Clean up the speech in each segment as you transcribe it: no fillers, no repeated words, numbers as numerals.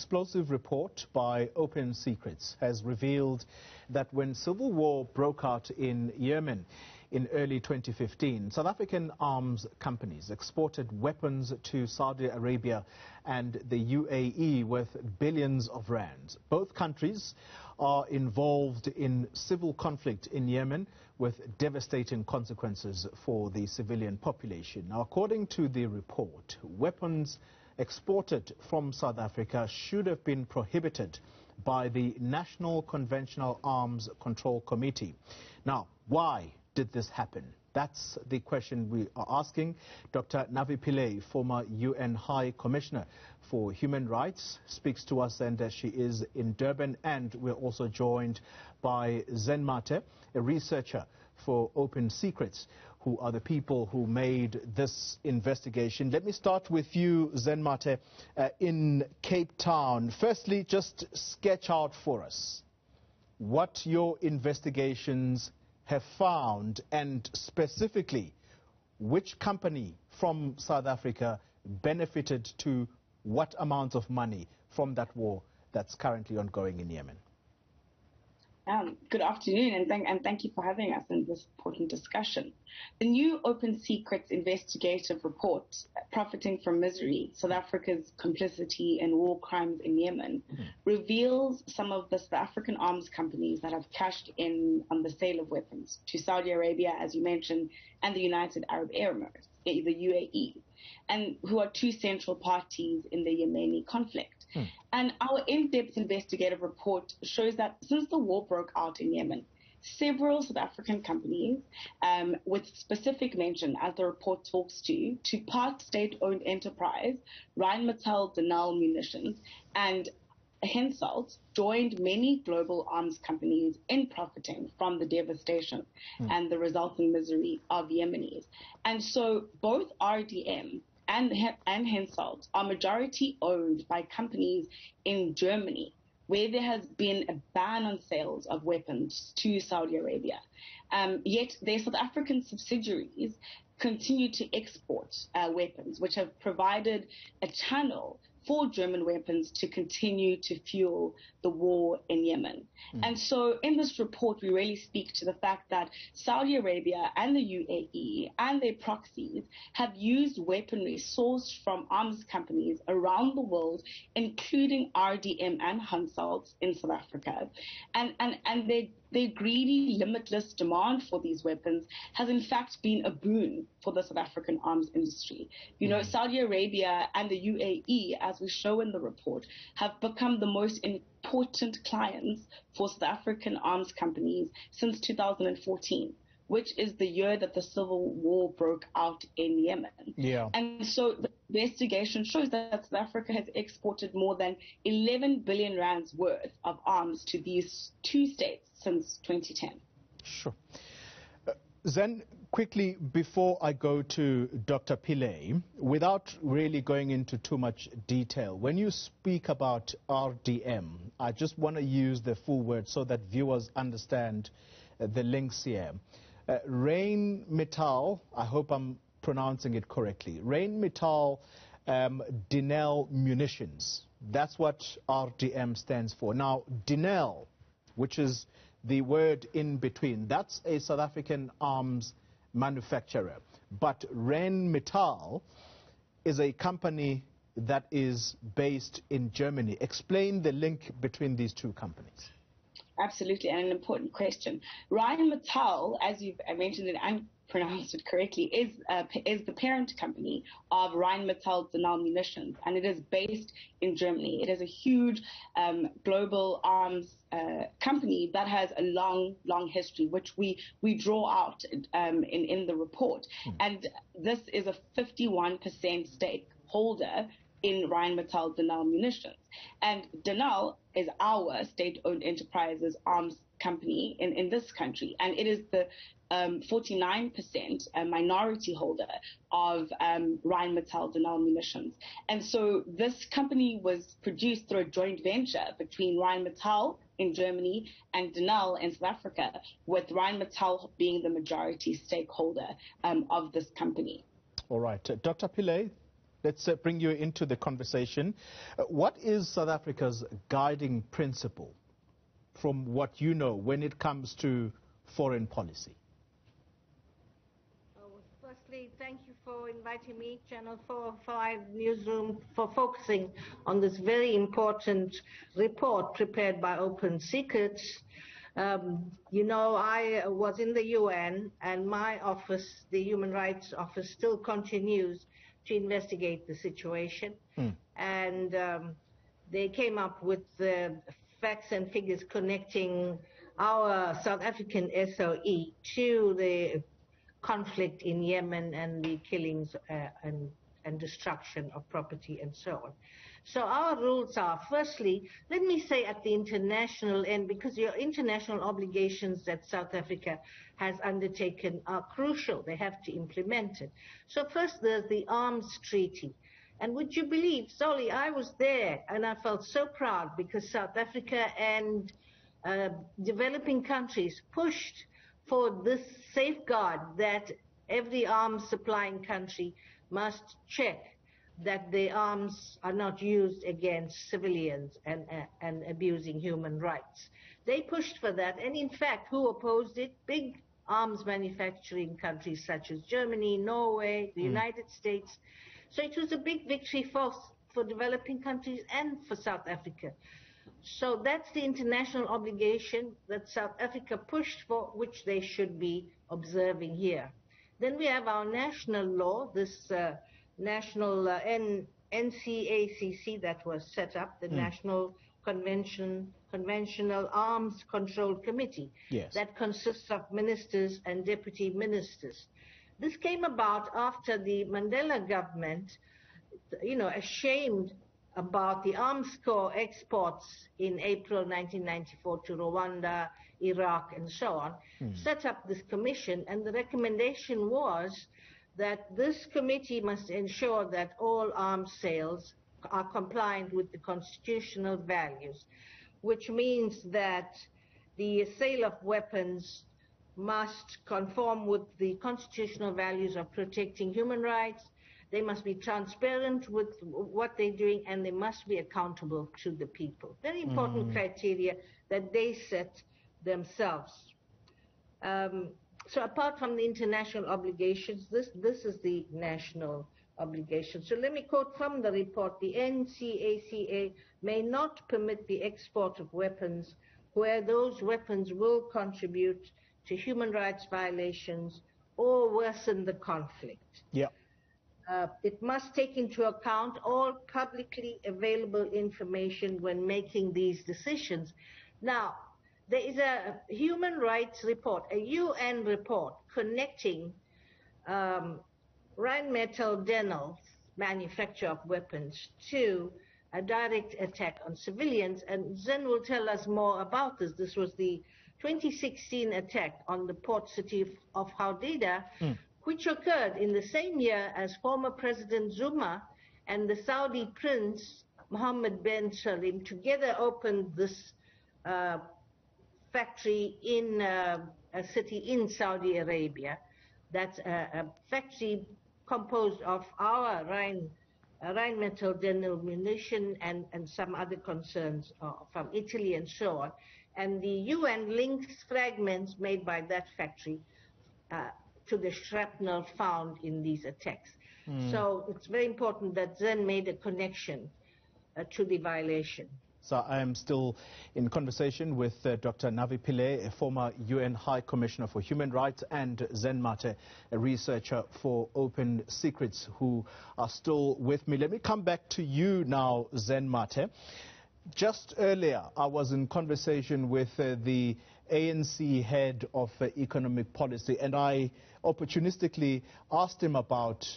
explosive report by Open Secrets has revealed that when civil war broke out in Yemen in early 2015, South African arms companies exported weapons to Saudi Arabia and the UAE worth billions of rands. Both countries are involved in civil conflict in Yemen with devastating consequences for the civilian population. Now, according to the report, weapons exported from South Africa should have been prohibited by the National Conventional Arms Control Committee. Now, why did this happen? That's the question we are asking. Dr. Navi Pillay, former UN High Commissioner for Human Rights, speaks to us, and she is in Durban. And we're also joined by Zen Mate, a researcher for Open Secrets, who are the people who made this investigation. Let me start with you, Zen Mate, in Cape Town. Firstly, just sketch out for us what your investigations have found, and specifically which company from South Africa benefited to what amount of money from that war that's currently ongoing in Yemen. Good afternoon, and thank you for having us in this important discussion. The new Open Secrets investigative report, Profiting from Misery, South Africa's Complicity in War Crimes in Yemen, reveals some of the South African arms companies that have cashed in on the sale of weapons to Saudi Arabia, as you mentioned, and the United Arab Emirates, the UAE, and who are two central parties in the Yemeni conflict. And our in-depth investigative report shows that since the war broke out in Yemen, several South African companies, with specific mention, as the report talks to part state-owned enterprise, Rheinmetall Denel Munitions, and Hensoldt, joined many global arms companies in profiting from the devastation and the resulting misery of Yemenis. And so both RDM and Hensoldt are majority owned by companies in Germany, where there has been a ban on sales of weapons to Saudi Arabia. Yet their South African subsidiaries continue to export weapons, which have provided a channel for German weapons to continue to fuel the war in Yemen. And so in this report, we really speak to the fact that Saudi Arabia and the UAE and their proxies have used weaponry sourced from arms companies around the world, including RDM and Hensoldt in South Africa. And their greedy, limitless demand for these weapons has in fact been a boon for the South African arms industry. You know, Saudi Arabia and the UAE, as we show in the report, have become the most important clients for South African arms companies since 2014, which is the year that the civil war broke out in Yemen. And so the investigation shows that South Africa has exported more than 11 billion rands worth of arms to these two states since 2010. Sure. Zen, quickly, before I go to Dr. Pillay, without really going into too much detail, when you speak about RDM, I just want to use the full word so that viewers understand the links here. Rheinmetall, I hope I'm pronouncing it correctly, Rheinmetall Denel Munitions. That's what RDM stands for. Now, Denel, which is the word in between, that's a South African arms manufacturer. But Rheinmetall is a company that is based in Germany. Explain the link between these two companies. Absolutely, and an important question. Rheinmetall, as you've mentioned it and pronounced it correctly, is the parent company of Rheinmetall Denel Munitions, and it is based in Germany. It is a huge global arms company that has a long history, which we draw out in the report. And this is a 51% stakeholder in Rheinmetall Denel Munitions. And Denel is our state-owned enterprises arms company in this country, and it is the 49% minority holder of Rheinmetall Denel Munitions. And so this company was produced through a joint venture between Rheinmetall in Germany and Denel in South Africa, with Rheinmetall being the majority stakeholder of this company. All right. Dr. Pillay, let's bring you into the conversation. What is South Africa's guiding principle, from what you know, when it comes to foreign policy? Firstly, thank you for inviting me, Channel 4/5 Newsroom, for focusing on this very important report prepared by Open Secrets. You know, I was in the UN, and my office, the Human Rights Office, still continues to investigate the situation. And they came up with the facts and figures connecting our South African SOE to the conflict in Yemen and the killings and destruction of property and so on. So our rules are, firstly, let me say at the international end, because your international obligations that South Africa has undertaken are crucial. They have to implement it. So first, there's the Arms Treaty. And would you believe, Solly, I was there and I felt so proud because South Africa and developing countries pushed for this safeguard that every arms supplying country must check that the arms are not used against civilians and abusing human rights. They pushed for that, and in fact, who opposed it? Big arms manufacturing countries such as Germany, Norway, the United States. So it was a big victory for developing countries and for South Africa. So that's the international obligation that South Africa pushed for, which they should be observing here. Then we have our national law, this national NCACC that was set up, the National Conventional Arms Control Committee, that consists of ministers and deputy ministers. This came about after the Mandela government, you know, ashamed about the arms corps exports in April 1994 to Rwanda, Iraq, and so on, set up this commission, and the recommendation was that this committee must ensure that all arms sales are compliant with the constitutional values, which means that the sale of weapons must conform with the constitutional values of protecting human rights. They must be transparent with what they're doing, and they must be accountable to the people. Very important criteria that they set themselves. So apart from the international obligations, this is the national obligation. So let me quote from the report: the NCACA may not permit the export of weapons where those weapons will contribute to human rights violations or worsen the conflict. It must take into account all publicly available information when making these decisions. Now, there is a human rights report, a UN report connecting Rheinmetall-Denel's manufacture of weapons to a direct attack on civilians, and Zen will tell us more about this. This was the 2016 attack on the port city of Hodeida, which occurred in the same year as former President Zuma and the Saudi Prince Mohammed bin Salim together opened this factory in a city in Saudi Arabia. That's a factory composed of our Rheinmetall-Denel munition and some other concerns from Italy and so on. And the UN links fragments made by that factory to the shrapnel found in these attacks. So it's very important that Zen made a connection to the violation. So I am still in conversation with Dr. Navi Pillay, a former UN High Commissioner for Human Rights, and Zen Mate, a researcher for Open Secrets, who are still with me. Let me come back to you now, Zen Mate. Just earlier, I was in conversation with the ANC head of economic policy, and I opportunistically asked him about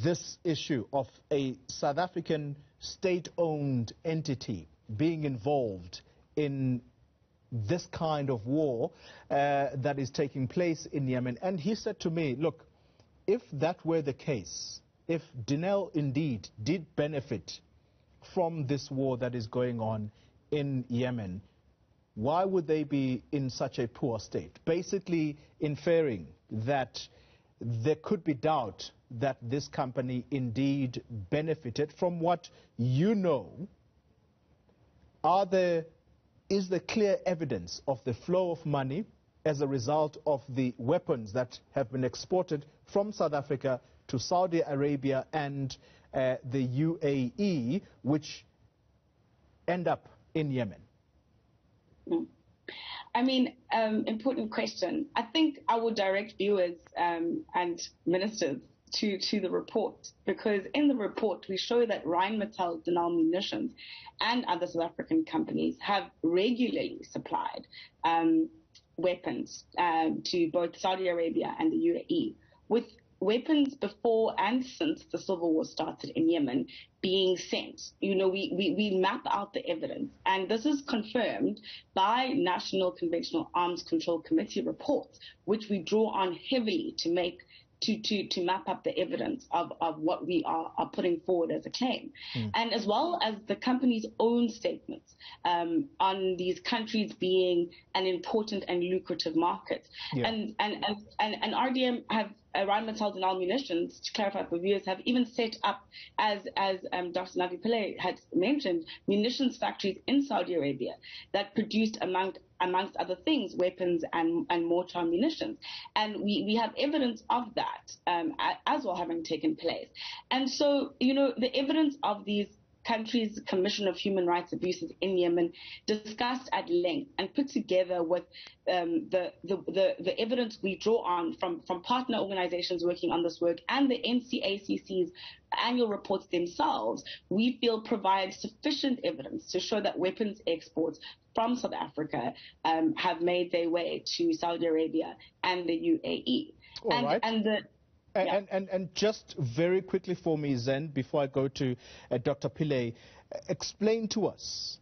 this issue of a South African state-owned entity being involved in this kind of war that is taking place in Yemen. And he said to me, look, if that were the case, if Denel indeed did benefit from this war that is going on in Yemen, why would they be in such a poor state? Basically inferring that there could be doubt that this company indeed benefited. From what you know, is there clear evidence of the flow of money as a result of the weapons that have been exported from South Africa to Saudi Arabia and the UAE, which end up in Yemen? I mean, important question. I think I would direct viewers and ministers to the report, because in the report we show that Rheinmetall Munitions and other South African companies have regularly supplied weapons to both Saudi Arabia and the UAE, with weapons before and since the civil war started in Yemen being sent. You know, we map out the evidence, and this is confirmed by National Conventional Arms Control Committee reports, which we draw on heavily to map up the evidence of what we are putting forward as a claim. And as well as the company's own statements on these countries being an important and lucrative market. Yeah. And RDM have Rheinmetall Munitions, to clarify for viewers, have even set up, as Dr. Navi Pillay had mentioned, munitions factories in Saudi Arabia that produced amongst other things, weapons and mortar munitions. And we have evidence of that as well having taken place. And so, you know, the evidence of these countries' Commission of Human Rights Abuses in Yemen, discussed at length and put together with the evidence we draw on from partner organizations working on this work and the NCACC's annual reports themselves, we feel provide sufficient evidence to show that weapons exports from South Africa have made their way to Saudi Arabia and the UAE. All right. And just very quickly for me, Zen, before I go to Dr. Pillay, explain to us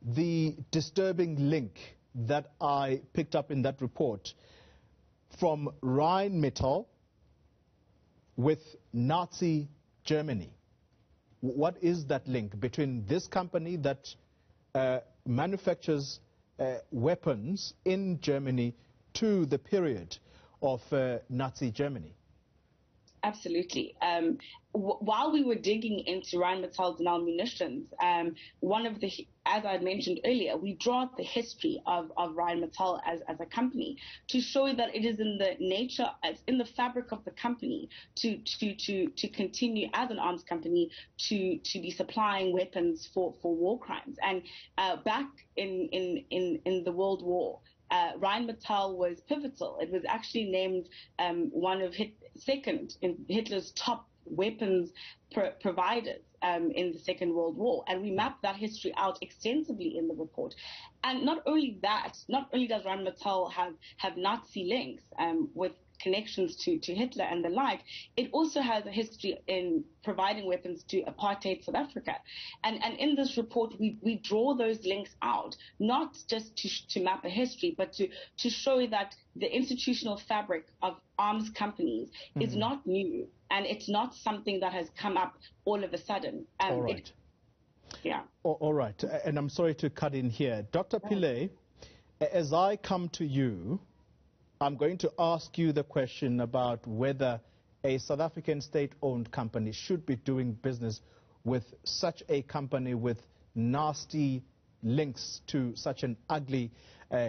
the disturbing link that I picked up in that report from Rheinmetall with Nazi Germany. What is that link between this company that manufactures weapons in Germany to the period of Nazi Germany? Absolutely. While we were digging into Rheinmetall Munitions, one of the, as I mentioned earlier, we draw out the history of Rheinmetall as a company to show that it is in the nature, in the fabric of the company to continue as an arms company to be supplying weapons for war crimes. And back in the World War, Rheinmetall was pivotal. It was actually named one of second in Hitler's top weapons providers in the Second World War. And we mapped that history out extensively in the report. And not only that, not only does Rheinmetall have Nazi links with connections to Hitler and the like, it also has a history in providing weapons to apartheid South Africa. And in this report, we draw those links out, not just to map a history, but to show that the institutional fabric of arms companies is not new, and it's not something that has come up all of a sudden. All right. All right. And I'm sorry to cut in here. Dr. Pillay, as I come to you, I'm going to ask you the question about whether a South African state-owned company should be doing business with such a company with nasty links to such an ugly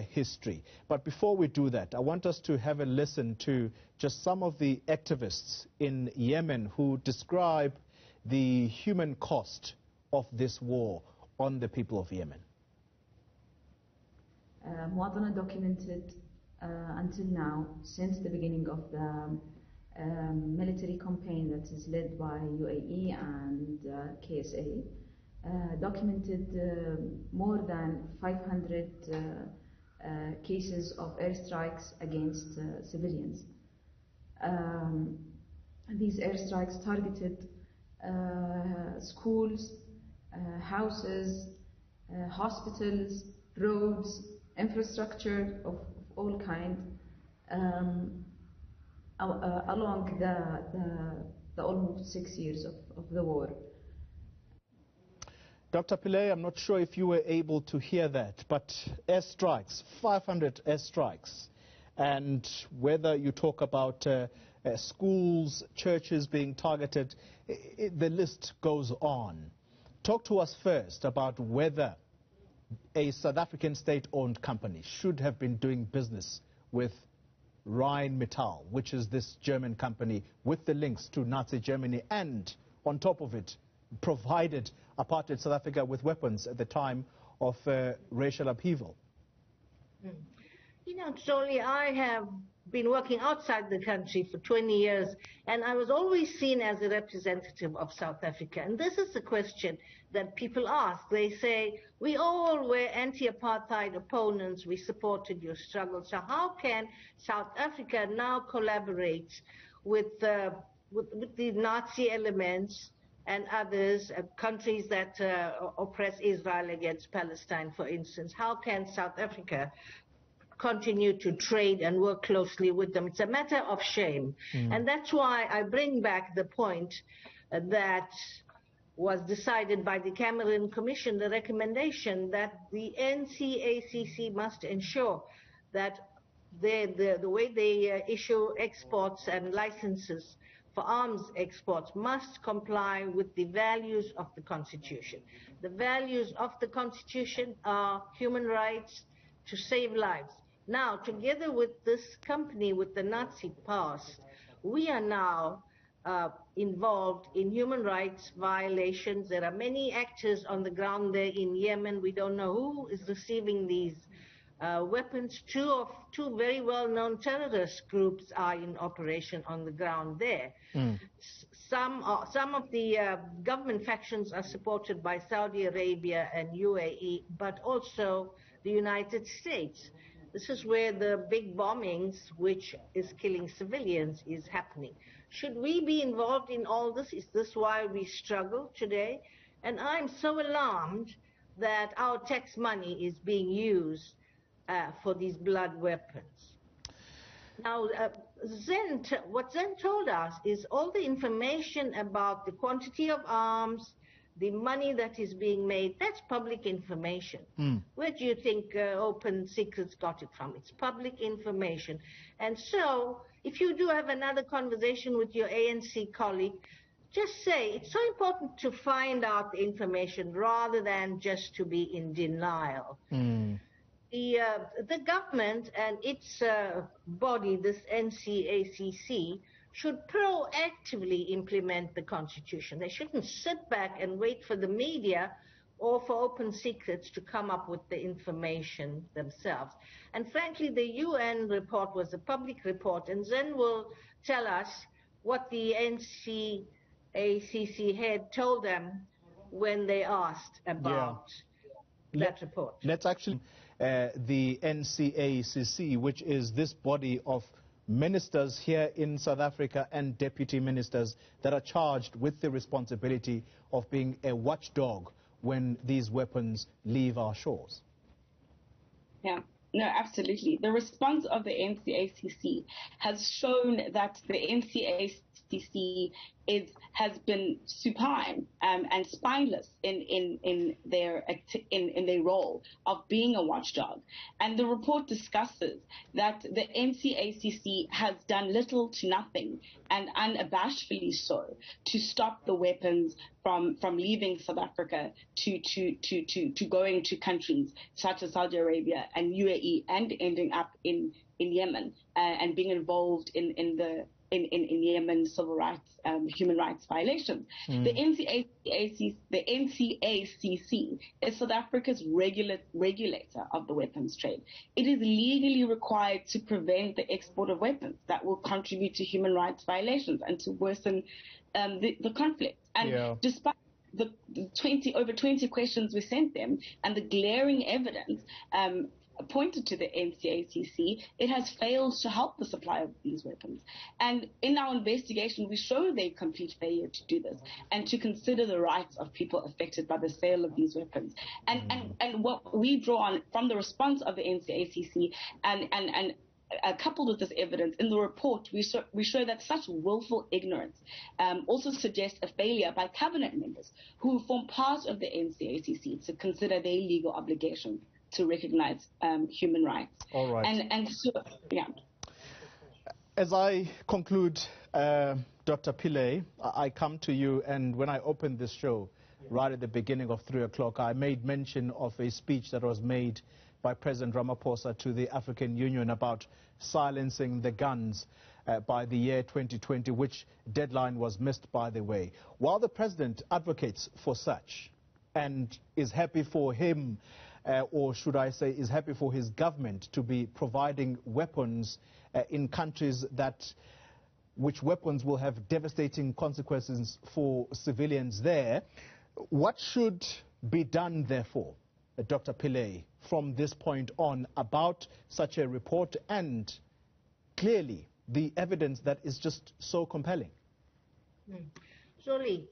history. But before we do that, I want us to have a listen to just some of the activists in Yemen who describe the human cost of this war on the people of Yemen. مواطنة documented until now, since the beginning of the military campaign that is led by UAE and KSA, documented more than 500 cases of airstrikes against civilians. These airstrikes targeted schools, houses, hospitals, roads, infrastructure of all kind along the almost 6 years of the war. Dr. Pillay, I'm not sure if you were able to hear that, but airstrikes, 500 airstrikes, and whether you talk about schools, churches being targeted. The list goes on. Talk to us first about whether a South African state-owned company should have been doing business with Rheinmetall, which is this German company with the links to Nazi Germany, and on top of it provided apartheid South Africa with weapons at the time of racial upheaval. You know, Tony, I have been working outside the country for 20 years, and I was always seen as a representative of South Africa. And this is the question that people ask. They say, we all were anti-apartheid opponents, we supported your struggle, so how can South Africa now collaborate with the Nazi elements and others, countries that oppress Israel against Palestine, for instance? How can South Africa continue to trade and work closely with them? It's a matter of shame. And that's why I bring back the point that was decided by the Cameron Commission, the recommendation that the NCACC must ensure that the way they issue exports and licenses for arms exports must comply with the values of the Constitution. The values of the Constitution are human rights, to save lives. Now, together with this company with the Nazi past, we are now involved in human rights violations. There are many actors on the ground there in Yemen. We don't know who is receiving these weapons. Two very well-known terrorist groups are in operation on the ground there. Some of the government factions are supported by Saudi Arabia and UAE, but also the United States. This is where the big bombings, which is killing civilians, is happening. Should we be involved in all this? Is this why we struggle today? And I'm so alarmed that our tax money is being used for these blood weapons. Now, what Zen told us is all the information about the quantity of arms, the money that is being made, that's public information. Where do you think Open Secrets got it from? It's public information. And so, if you do have another conversation with your ANC colleague, just say, it's so important to find out the information rather than just to be in denial. The government and its body, this NCACC, should proactively implement the Constitution. They shouldn't sit back and wait for the media or for Open Secrets to come up with the information themselves. And frankly, the UN report was a public report, and Zen will tell us what the NCACC head told them when they asked about that report. Let's actually, the NCACC, which is this body of ministers here in South Africa and deputy ministers that are charged with the responsibility of being a watchdog when these weapons leave our shores. Yeah, no, absolutely. The response of the NCACC has shown that the NCACC has been supine and spineless in their role of being a watchdog. And the report discusses that the NCACC has done little to nothing, and unabashedly so, to stop the weapons from leaving South Africa to going to countries such as Saudi Arabia and UAE, and ending up in Yemen and being involved in Yemen civil rights, human rights violations. The NCACC is South Africa's regulator of the weapons trade. It is legally required to prevent the export of weapons that will contribute to human rights violations and to worsen the conflict. And despite the over 20 questions we sent them and the glaring evidence pointed to the NCACC, it has failed to help the supply of these weapons. And in our investigation, we show their complete failure to do this and to consider the rights of people affected by the sale of these weapons. And what we draw on from the response of the NCACC and coupled with this evidence, in the report, we show that such willful ignorance also suggests a failure by cabinet members who form part of the NCACC to consider their legal obligation to recognize human rights. All right. And so, yeah. As I conclude, Dr. Pillay, I come to you, and when I opened this show, right at the beginning of 3 o'clock, I made mention of a speech that was made by President Ramaphosa to the African Union about silencing the guns by the year 2020, which deadline was missed, by the way. While the President advocates for such and is happy for him, or should I say is happy for his government to be providing weapons in countries which weapons will have devastating consequences for civilians there, what should be done, therefore, Dr. Pillay, from this point on about such a report and clearly the evidence that is just so compelling? Surely,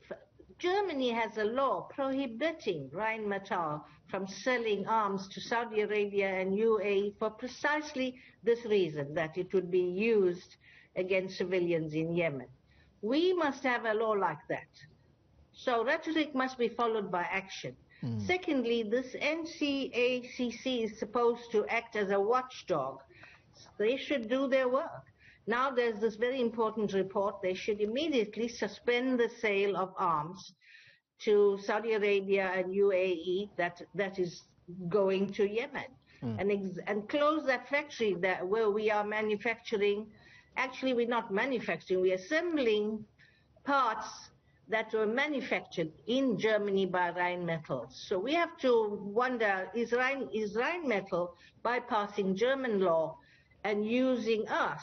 Germany has a law prohibiting Rheinmetall from selling arms to Saudi Arabia and UAE for precisely this reason, that it would be used against civilians in Yemen. We must have a law like that. So rhetoric must be followed by action. Secondly, this NCACC is supposed to act as a watchdog. They should do their work. Now there's this very important report. They should immediately suspend the sale of arms to Saudi Arabia and UAE that is going to Yemen, and close that factory where we are manufacturing. Actually, we're not manufacturing, we're assembling parts that were manufactured in Germany by Rheinmetall. So we have to wonder, is Rheinmetall bypassing German law and using us?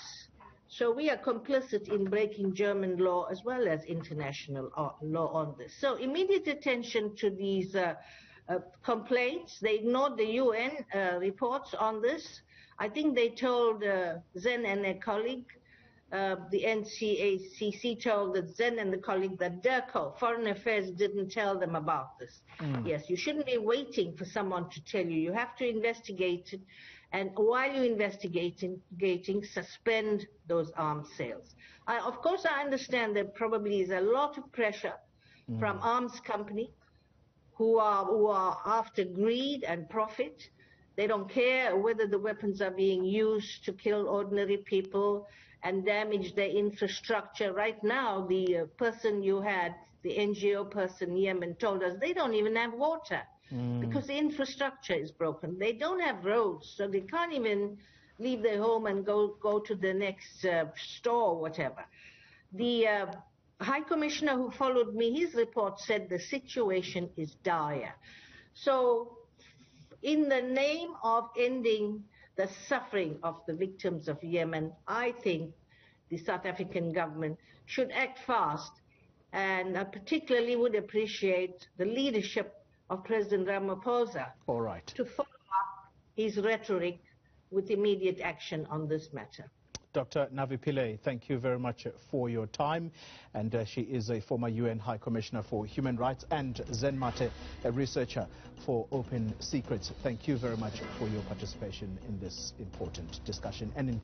So we are complicit in breaking German law as well as international law on this. So immediate attention to these complaints. They ignored the UN reports on this. I think they told Zen and a colleague, the NCACC told that Zen and the colleague that DERCO, Foreign Affairs, didn't tell them about this. Yes, you shouldn't be waiting for someone to tell you. You have to investigate it. And while you're investigating, suspend those arms sales. Of course, I understand there probably is a lot of pressure from arms companies who are after greed and profit. They don't care whether the weapons are being used to kill ordinary people and damage their infrastructure. Right now, the person you had, the NGO person in Yemen, told us they don't even have water. Because the infrastructure is broken. They don't have roads, so they can't even leave their home and go to the next store or whatever. The High Commissioner who followed me, his report said the situation is dire. So in the name of ending the suffering of the victims of Yemen, I think the South African government should act fast, and I particularly would appreciate the leadership of President Ramaphosa to follow up his rhetoric with immediate action on this matter. Dr. Navi Pillay, thank you very much for your time. And she is a former UN High Commissioner for Human Rights, and Zen Mate, a researcher for Open Secrets. Thank you very much for your participation in this important discussion. And